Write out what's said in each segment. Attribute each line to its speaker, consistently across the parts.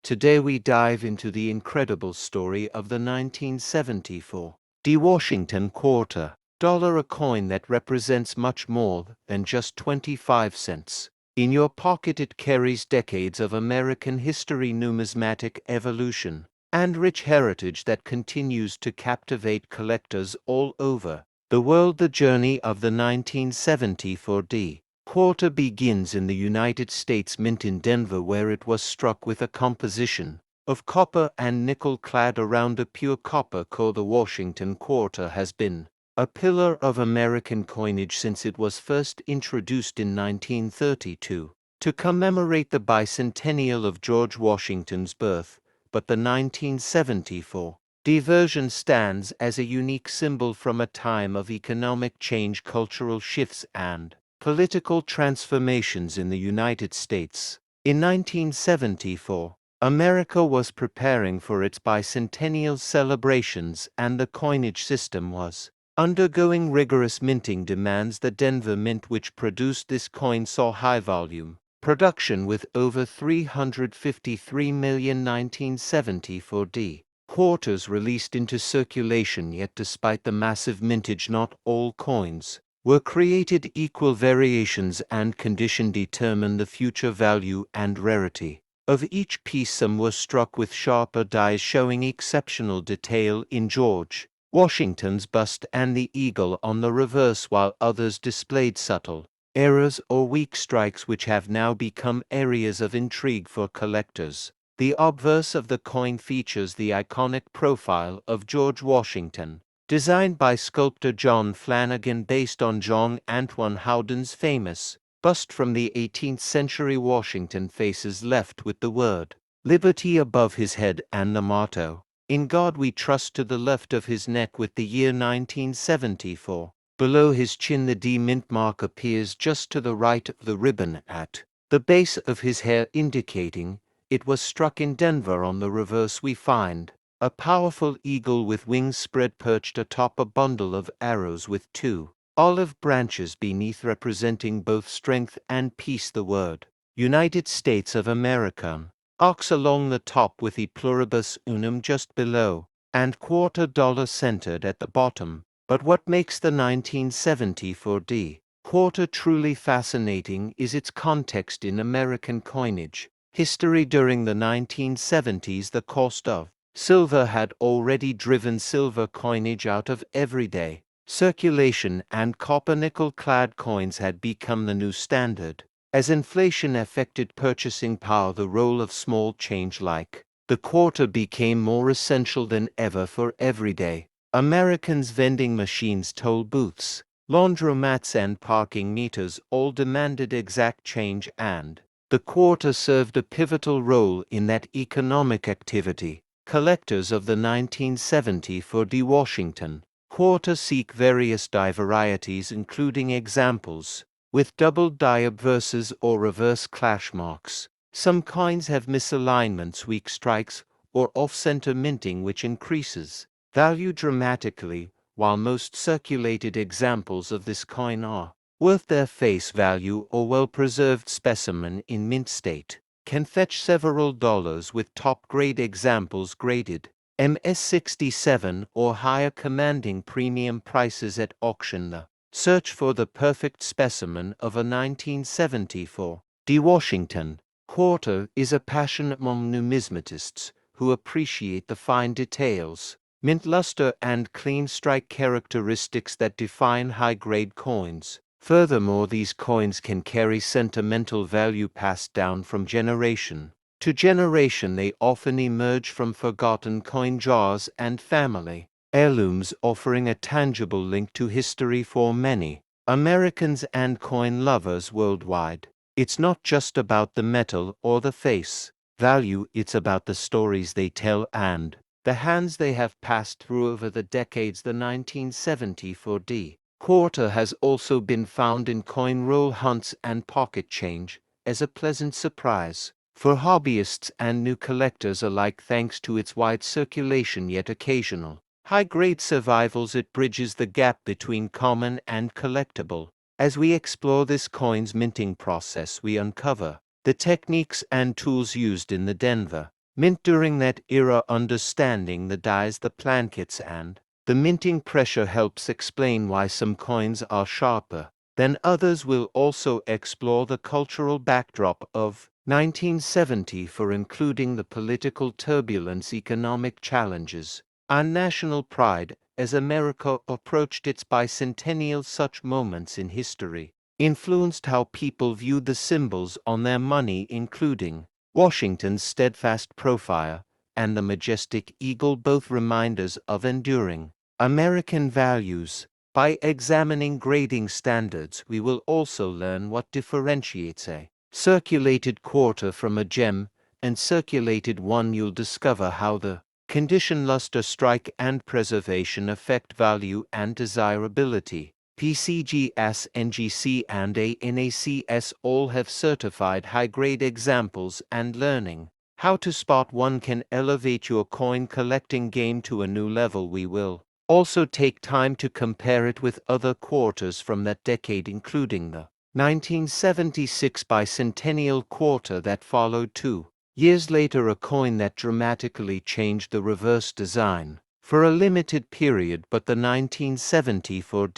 Speaker 1: Today we dive into the incredible story of the 1974 D. Washington quarter dollar, a coin that represents much more than just 25 cents. In your pocket it carries decades of American history, numismatic evolution, and rich heritage that continues to captivate collectors all over the world. The journey of the 1974 D. quarter begins in the United States Mint in Denver, where it was struck with a composition of copper and nickel clad around a pure copper core. The Washington quarter has been a pillar of American coinage since it was first introduced in 1932 to commemorate the bicentennial of George Washington's birth, but the 1974 D version stands as a unique symbol from a time of economic change, cultural shifts, and political transformations in the United States. In 1974, America was preparing for its bicentennial celebrations, and the coinage system was undergoing rigorous minting demands. The Denver Mint, which produced this coin, saw high volume production with over 353 million 1974 D. quarters released into circulation. Yet despite the massive mintage, not all coins were created equal. Variations and condition determine the future value and rarity of each piece. Some were struck with sharper dies showing exceptional detail in George Washington's bust and the eagle on the reverse, while others displayed subtle errors or weak strikes, which have now become areas of intrigue for collectors. The obverse of the coin features the iconic profile of George Washington, designed by sculptor John Flanagan based on John Antoine Howden's famous bust from the 18th century. Washington faces left with the word liberty above his head and the motto, "In God We Trust," to the left of his neck, with the year 1974 below his chin. The D mint mark appears just to the right of the ribbon at the base of his hair, indicating it was struck in Denver. On the reverse we find a powerful eagle with wings spread perched atop a bundle of arrows with two olive branches beneath, representing both strength and peace. The word United States of America arcs along the top, with e pluribus unum just below, and quarter dollar centered at the bottom. But what makes the 1974 D. quarter truly fascinating is its context in American coinage history. During the 1970s, the cost of silver had already driven silver coinage out of everyday circulation, and copper nickel-clad coins had become the new standard. As inflation affected purchasing power, the role of small change like the quarter became more essential than ever for everyday Americans. Vending machines, toll booths, laundromats, and parking meters all demanded exact change, and the quarter served a pivotal role in that economic activity. Collectors of the 1974 D. Washington quarter seek various die varieties, including examples with double die obverses or reverse clash marks. Some coins have misalignments, weak strikes, or off-center minting, which increases value dramatically, while most circulated examples of this coin are worth their face value, or well-preserved specimen in mint state can fetch several dollars, with top-grade examples graded MS-67 or higher commanding premium prices at auction. The search for the perfect specimen of a 1974 D. Washington quarter is a passion among numismatists who appreciate the fine details, mint luster, and clean strike characteristics that define high-grade coins. Furthermore, these coins can carry sentimental value passed down from generation to generation. They often emerge from forgotten coin jars and family heirlooms, offering a tangible link to history for many Americans and coin lovers worldwide. It's not just about the metal or the face value, it's about the stories they tell and the hands they have passed through over the decades. The 1974 D. quarter has also been found in coin roll hunts and pocket change as a pleasant surprise for hobbyists and new collectors alike. Thanks to its wide circulation yet occasional high-grade survivals, it bridges the gap between common and collectible. As we explore this coin's minting process, we uncover the techniques and tools used in the Denver mint during that era. Understanding the dyes, the blankets, and the minting pressure helps explain why some coins are sharper than others. Will also explore the cultural backdrop of 1970 for including the political turbulence, economic challenges, and national pride as America approached its bicentennial. Such moments in history influenced how people viewed the symbols on their money, including Washington's steadfast profile and the majestic eagle, both reminders of enduring American values. By examining grading standards, we will also learn what differentiates a circulated quarter from a gem and circulated one. You'll discover how the condition, luster, strike, and preservation affect value and desirability. PCGS, NGC, and ANACS all have certified high-grade examples, and learning how to spot one can elevate your coin collecting game to a new level. We will also take time to compare it with other quarters from that decade, including the 1976 bicentennial quarter that followed 2 years later, a coin that dramatically changed the reverse design for a limited period. But the 1974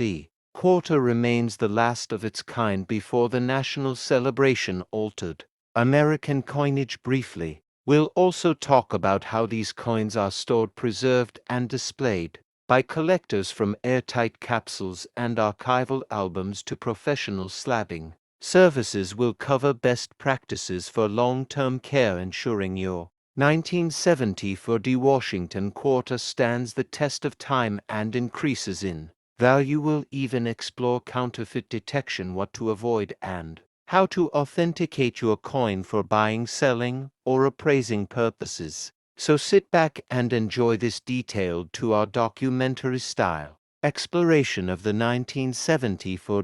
Speaker 1: quarter remains the last of its kind before the national celebration altered American coinage. Briefly, we'll also talk about how these coins are stored, preserved, and displayed by collectors, from airtight capsules and archival albums to professional slabbing services. Will cover best practices for long-term care, ensuring your 1974 Washington quarter stands the test of time and increases in value. Will even explore counterfeit detection, what to avoid, and how to authenticate your coin for buying, selling, or appraising purposes. So sit back and enjoy this detailed our documentary style exploration of the 1974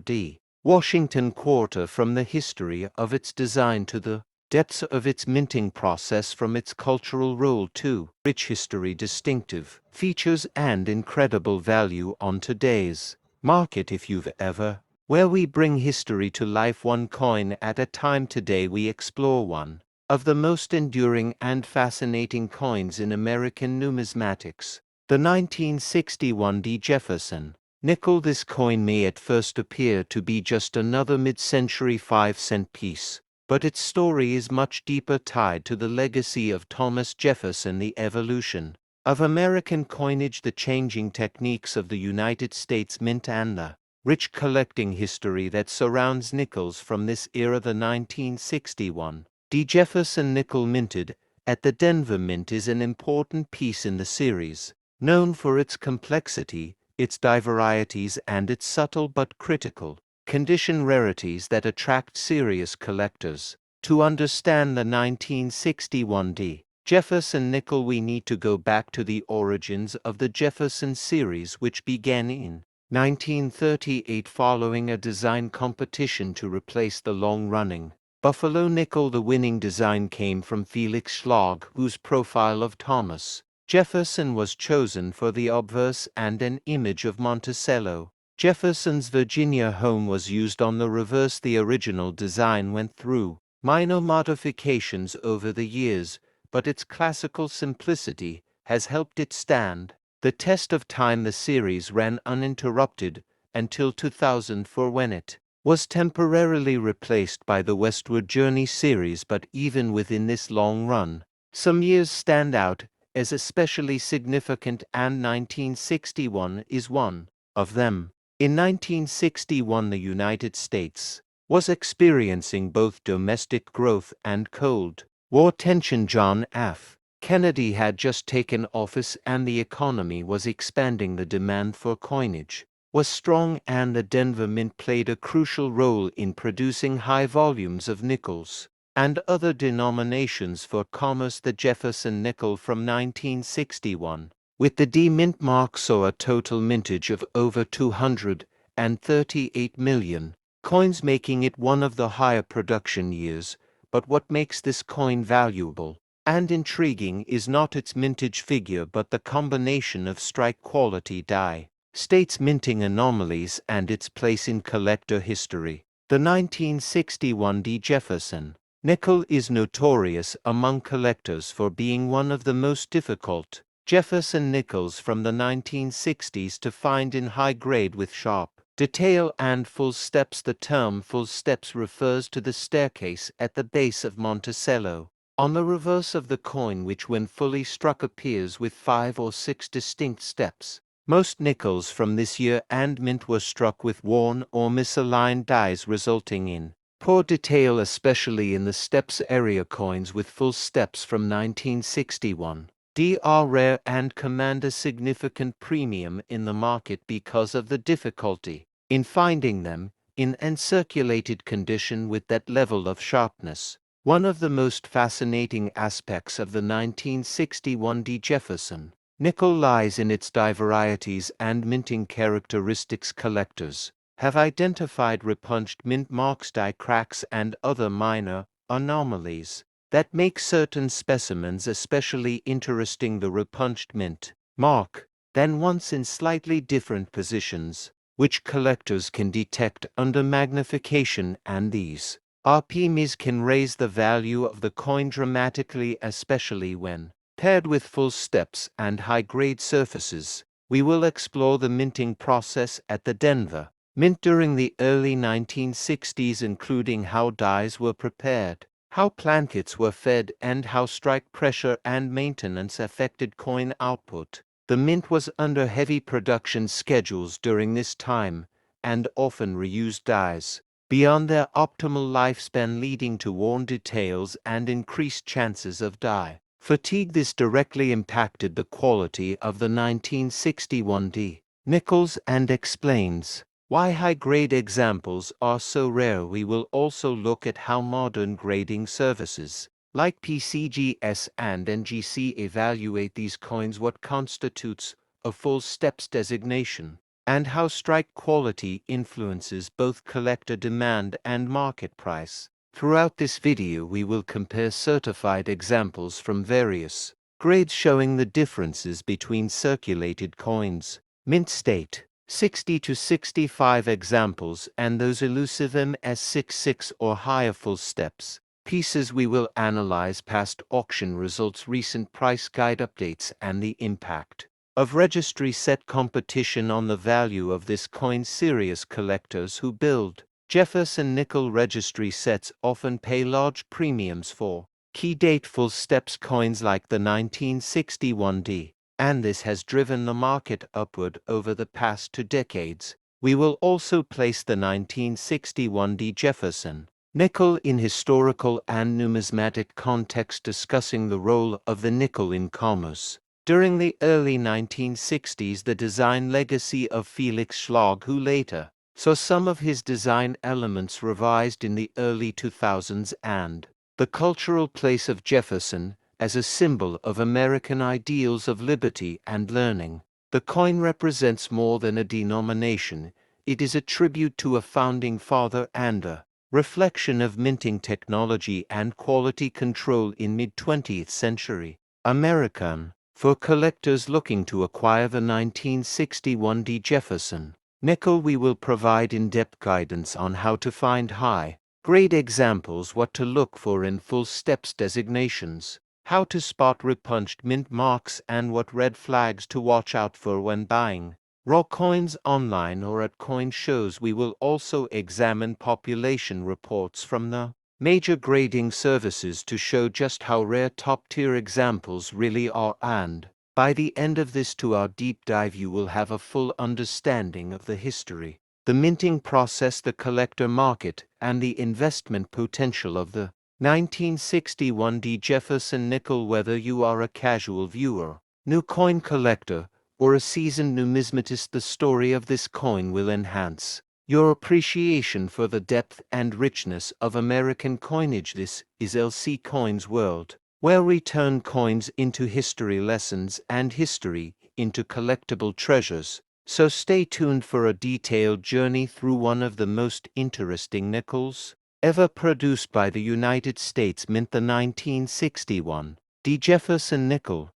Speaker 1: Washington quarter, from the history of its design to the depths of its minting process, from its cultural role to rich history, distinctive features, and incredible value on today's market. If you've ever where we bring history to life one coin at a time, today we explore one of the most enduring and fascinating coins in American numismatics, the 1961 Jefferson nickel. This coin may at first appear to be just another mid-century 5-cent piece, but its story is much deeper, tied to the legacy of Thomas Jefferson, the evolution of American coinage, the changing techniques of the United States Mint, and the rich collecting history that surrounds nickels from this era. The 1961 Jefferson nickel, minted at the Denver Mint, is an important piece in the series, known for its complexity, its varieties, and its subtle but critical condition rarities that attract serious collectors. To understand the 1961 Jefferson nickel, we need to go back to the origins of the Jefferson series, which began in 1938 following a design competition to replace the long-running Buffalo nickel. The winning design came from Felix Schlag, whose profile of Thomas Jefferson was chosen for the obverse, and an image of Monticello, Jefferson's Virginia home, was used on the reverse. The original design went through minor modifications over the years, but its classical simplicity has helped it stand the test of time. The series ran uninterrupted until 2004, when it was temporarily replaced by the Westward Journey series. But even within this long run, some years stand out as especially significant, and 1961 is one of them. In 1961, the United States was experiencing both domestic growth and Cold War tension. John F. Kennedy had just taken office, and the economy was expanding. The demand for coinage was strong, and the Denver Mint played a crucial role in producing high volumes of nickels and other denominations for commerce. The Jefferson nickel from 1961, with the D mint mark, saw a total mintage of over 238 million coins, making it one of the higher production years. But what makes this coin valuable and intriguing is not its mintage figure, but the combination of strike quality die, states minting anomalies, and its place in collector history. The 1961 Jefferson Nickel is notorious among collectors for being one of the most difficult Jefferson nickels from the 1960s to find in high grade with sharp detail and full steps. The term full steps refers to the staircase at the base of Monticello, on the reverse of the coin, which when fully struck appears with 5 or 6 distinct steps. Most nickels from this year and mint were struck with worn or misaligned dies, resulting in poor detail, especially in the steps. Area coins with full steps from 1961 D are rare and command a significant premium in the market because of the difficulty in finding them in uncirculated condition with that level of sharpness. One of the most fascinating aspects of the 1961 D Jefferson nickel lies in its die varieties and minting characteristics. Collectors have identified repunched mint marks, die cracks, and other minor anomalies that make certain specimens especially interesting. The repunched mint mark then once in slightly different positions, which collectors can detect under magnification, and these RPMs can raise the value of the coin dramatically, especially when paired with full steps and high-grade surfaces. We will explore the minting process at the Denver Mint during the early 1960s, including how dies were prepared, how plankets were fed, and how strike pressure and maintenance affected coin output. The mint was under heavy production schedules during this time, and often reused dies beyond their optimal lifespan, leading to worn details and increased chances of die fatigue. This directly impacted the quality of the 1961 D nickels and explains why high-grade examples are so rare. We will also look at how modern grading services like PCGS and NGC evaluate these coins, what constitutes a full steps designation, and how strike quality influences both collector demand and market price. Throughout this video we will compare certified examples from various grades, showing the differences between circulated coins, mint state, 60 to 65 examples, and those elusive MS66 or higher full steps pieces. We will analyze past auction results, recent price guide updates, and the impact of registry set competition on the value of this coin. Serious collectors who build Jefferson nickel registry sets often pay large premiums for key date full steps coins like the 1961 D, and this has driven the market upward over the past 2 decades. We will also place the 1961 D Jefferson nickel in historical and numismatic context, discussing the role of the nickel in commerce during the early 1960s, the design legacy of Felix Schlag, who later saw some of his design elements revised in the early 2000s, and the cultural place of Jefferson as a symbol of American ideals of liberty and learning. The coin represents more than a denomination. It is a tribute to a founding father and a reflection of minting technology and quality control in mid-20th century American. For collectors looking to acquire the 1961 D Jefferson nickel, we will provide in-depth guidance on how to find high-grade examples, what to look for in full steps designations, how to spot repunched mint marks, and what red flags to watch out for when buying raw coins online or at coin shows. We will also examine population reports from the major grading services to show just how rare top-tier examples really are, and by the end of this deep dive you will have a full understanding of the history, the minting process, the collector market, and the investment potential of the 1961 D Jefferson nickel. Whether you are a casual viewer, new coin collector, or a seasoned numismatist, the story of this coin will enhance your appreciation for the depth and richness of American coinage. This is LC Coins World, where we turn coins into history lessons and history into collectible treasures. So stay tuned for a detailed journey through one of the most interesting nickels ever produced by the United States Mint, the 1961 D Jefferson nickel.